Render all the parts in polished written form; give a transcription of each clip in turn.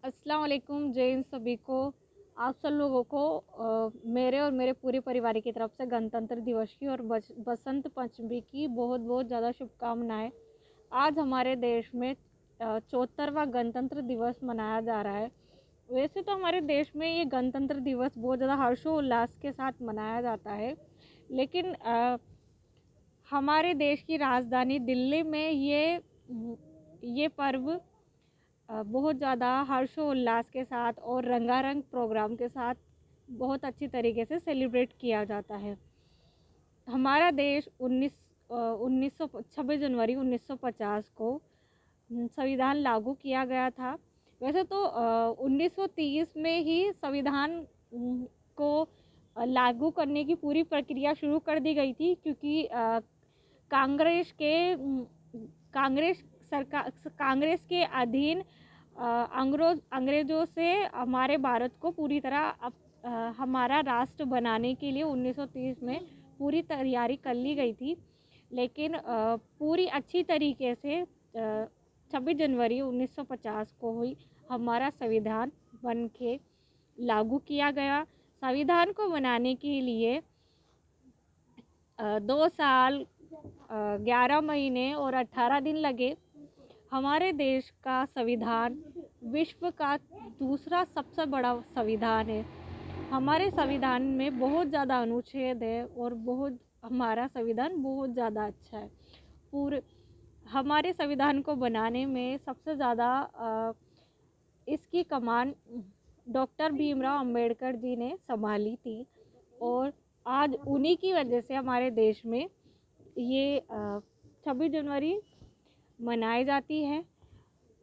अस्सलाम वालेकुम जय हिंद सभी को। आप सब लोगों को मेरे और मेरे पूरे परिवार की तरफ से गणतंत्र दिवस की और बसंत पंचमी की बहुत बहुत ज़्यादा शुभकामनाएं। आज हमारे देश में 74वां गणतंत्र दिवस मनाया जा रहा है। वैसे तो हमारे देश में ये गणतंत्र दिवस बहुत ज़्यादा हर्षोल्लास के साथ मनाया जाता है, लेकिन हमारे देश की राजधानी दिल्ली में ये पर्व बहुत ज़्यादा हर्षोल्लास के साथ और रंगारंग प्रोग्राम के साथ बहुत अच्छी तरीके से सेलिब्रेट किया जाता है। हमारा देश 26 जनवरी 1950 को संविधान लागू किया गया था। वैसे तो 1930 में ही संविधान को लागू करने की पूरी प्रक्रिया शुरू कर दी गई थी, क्योंकि कांग्रेस कांग्रेस के अधीन अंग्रेज़ों से हमारे भारत को पूरी तरह हमारा राष्ट्र बनाने के लिए 1930 में पूरी तैयारी कर ली गई थी। लेकिन पूरी अच्छी तरीके से 26 जनवरी 1950 को हुई हमारा संविधान बन के लागू किया गया। संविधान को बनाने के लिए 2 साल 11 महीने और 18 दिन लगे। हमारे देश का संविधान विश्व का दूसरा सबसे बड़ा संविधान है। हमारे संविधान में बहुत ज़्यादा अनुच्छेद है और हमारा संविधान बहुत ज़्यादा अच्छा है। पूरे हमारे संविधान को बनाने में सबसे ज़्यादा इसकी कमान डॉक्टर भीमराव अंबेडकर जी ने संभाली थी, और आज उन्हीं की वजह से हमारे देश में ये 26 जनवरी मनाई जाती है।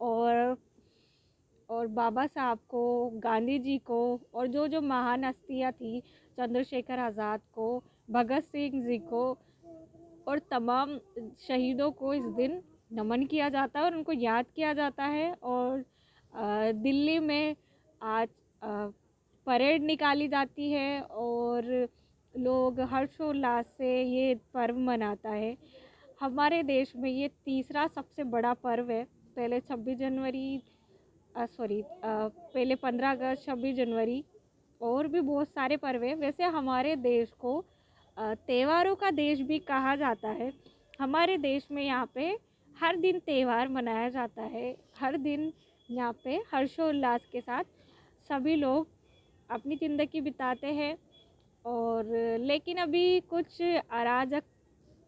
और बाबा साहब को, गांधी जी को और जो जो महान हस्तियाँ थी, चंद्रशेखर आज़ाद को, भगत सिंह जी को और तमाम शहीदों को इस दिन नमन किया जाता है और उनको याद किया जाता है। और दिल्ली में आज परेड निकाली जाती है और लोग हर्षोल्लास से ये पर्व मनाता है। हमारे देश में ये तीसरा सबसे बड़ा पर्व है। पहले 26 जनवरी पहले 15 अगस्त, 26 जनवरी और भी बहुत सारे पर्व हैं। वैसे हमारे देश को त्योहारों का देश भी कहा जाता है। हमारे देश में यहाँ पे हर दिन त्यौहार मनाया जाता है। हर दिन यहाँ पे हर्षोल्लास के साथ सभी लोग अपनी ज़िंदगी बिताते हैं। और लेकिन अभी कुछ अराजक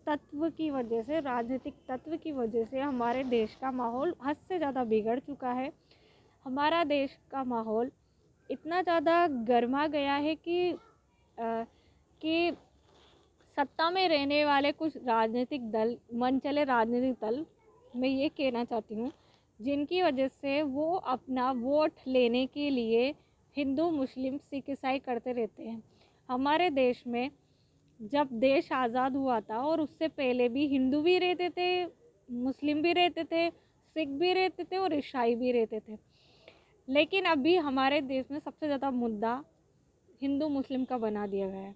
तत्व की वजह से, राजनीतिक तत्व की वजह से हमारे देश का माहौल हद से ज़्यादा बिगड़ चुका है। हमारा देश का माहौल इतना ज़्यादा गर्मा गया है कि सत्ता में रहने वाले कुछ राजनीतिक दल, मनचले राजनीतिक दल, मैं ये कहना चाहती हूँ, जिनकी वजह से वो अपना वोट लेने के लिए हिंदू, मुस्लिम, सिख, ईसाई करते रहते हैं। हमारे देश में जब देश आज़ाद हुआ था और उससे पहले भी हिंदू भी रहते थे, मुस्लिम भी रहते थे, सिख भी रहते थे और ईसाई भी रहते थे। लेकिन अभी हमारे देश में सबसे ज़्यादा मुद्दा हिंदू मुस्लिम का बना दिया गया है।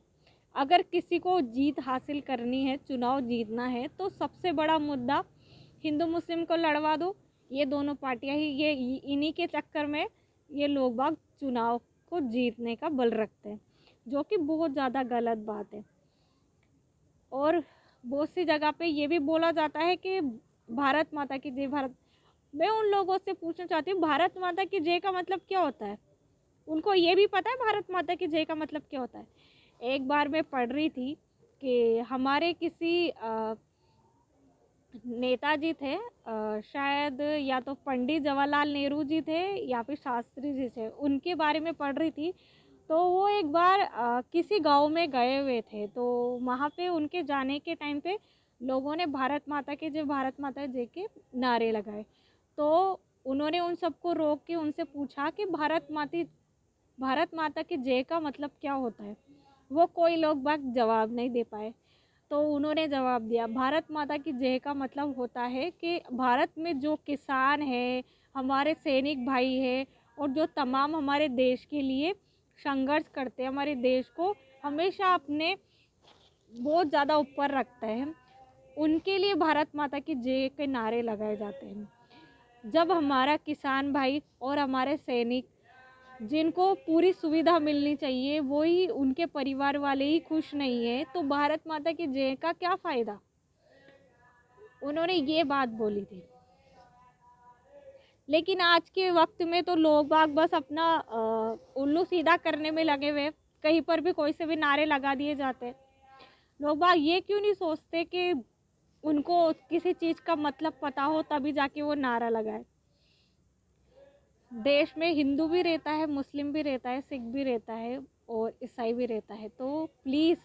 अगर किसी को जीत हासिल करनी है, चुनाव जीतना है, तो सबसे बड़ा मुद्दा हिंदू मुस्लिम को लड़वा दो। ये दोनों पार्टियां ही इन्हीं के चक्कर में ये लोग बाग चुनाव को जीतने का बल रखते हैं, जो कि बहुत ज़्यादा गलत बात है। और बहुत सी जगह पे ये भी बोला जाता है कि भारत माता की जय। मैं उन लोगों से पूछना चाहती हूँ, भारत माता की जय का मतलब क्या होता है? उनको ये भी पता है भारत माता की जय का मतलब क्या होता है? एक बार मैं पढ़ रही थी कि हमारे किसी नेताजी थे, शायद या तो पंडित जवाहरलाल नेहरू जी थे या फिर शास्त्री जी थे, उनके बारे में पढ़ रही थी। तो वो एक बार किसी गांव में गए हुए थे, तो वहाँ पे उनके जाने के टाइम पे लोगों ने भारत माता की जय, भारत माता जय के नारे लगाए। तो उन्होंने उन सबको रोक के उनसे पूछा कि भारत माता की जय का मतलब क्या होता है? वो कोई लोग बाग जवाब नहीं दे पाए। तो उन्होंने जवाब दिया, भारत माता की जय का मतलब होता है कि भारत में जो किसान है, हमारे सैनिक भाई है और जो तमाम हमारे देश के लिए संघर्ष करते हैं, हमारे देश को हमेशा अपने बहुत ज़्यादा ऊपर रखते हैं, उनके लिए भारत माता की जय के नारे लगाए जाते हैं। जब हमारा किसान भाई और हमारे सैनिक, जिनको पूरी सुविधा मिलनी चाहिए, वो ही, उनके परिवार वाले ही खुश नहीं है, तो भारत माता की जय का क्या फ़ायदा? उन्होंने ये बात बोली थी। लेकिन आज के वक्त में तो लोग बाग बस अपना उल्लू सीधा करने में लगे हुए, कहीं पर भी कोई से भी नारे लगा दिए जाते। लोग बाग ये क्यों नहीं सोचते कि उनको किसी चीज़ का मतलब पता हो तभी जाके वो नारा लगाए। देश में हिंदू भी रहता है, मुस्लिम भी रहता है, सिख भी रहता है और ईसाई भी रहता है। तो प्लीज़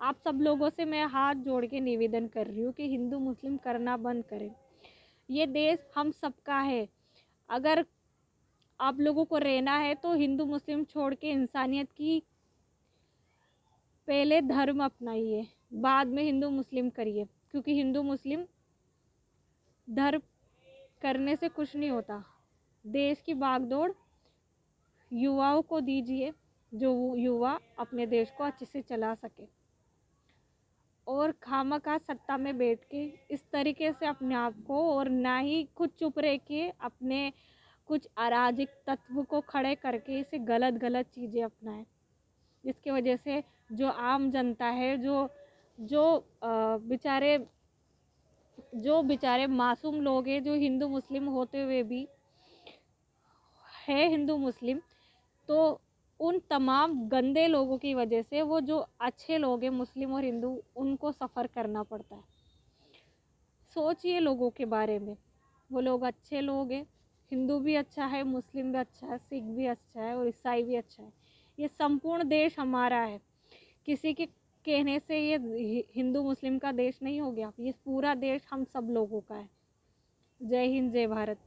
आप सब लोगों से मैं हाथ जोड़ के निवेदन कर रही हूँ कि हिंदू मुस्लिम करना बंद करें। ये देश हम सबका है। अगर आप लोगों को रहना है तो हिंदू मुस्लिम छोड़ के इंसानियत की पहले धर्म अपनाइए, बाद में हिंदू मुस्लिम करिए, क्योंकि हिंदू मुस्लिम धर्म करने से कुछ नहीं होता। देश की भागदौड़ युवाओं को दीजिए, जो युवा अपने देश को अच्छे से चला सके। और खामखा सत्ता में बैठ के इस तरीके से अपने आप को, और ना ही खुद चुप रह के अपने कुछ अराजक तत्व को खड़े करके इसे गलत गलत चीज़ें अपनाएं, जिसकी वजह से जो आम जनता है, जो बेचारे जो बेचारे मासूम लोग हैं, जो हिंदू मुस्लिम होते हुए भी है हिंदू मुस्लिम, तो उन तमाम गंदे लोगों की वजह से वो जो अच्छे लोग हैं मुस्लिम और हिंदू, उनको सफ़र करना पड़ता है। सोचिए लोगों के बारे में, वो लोग अच्छे लोग हैं। हिंदू भी अच्छा है, मुस्लिम भी अच्छा है, सिख भी अच्छा है और ईसाई भी अच्छा है। ये संपूर्ण देश हमारा है। किसी के कहने से ये हिंदू मुस्लिम का देश नहीं हो गया। ये पूरा देश हम सब लोगों का है। जय हिंद, जय भारत।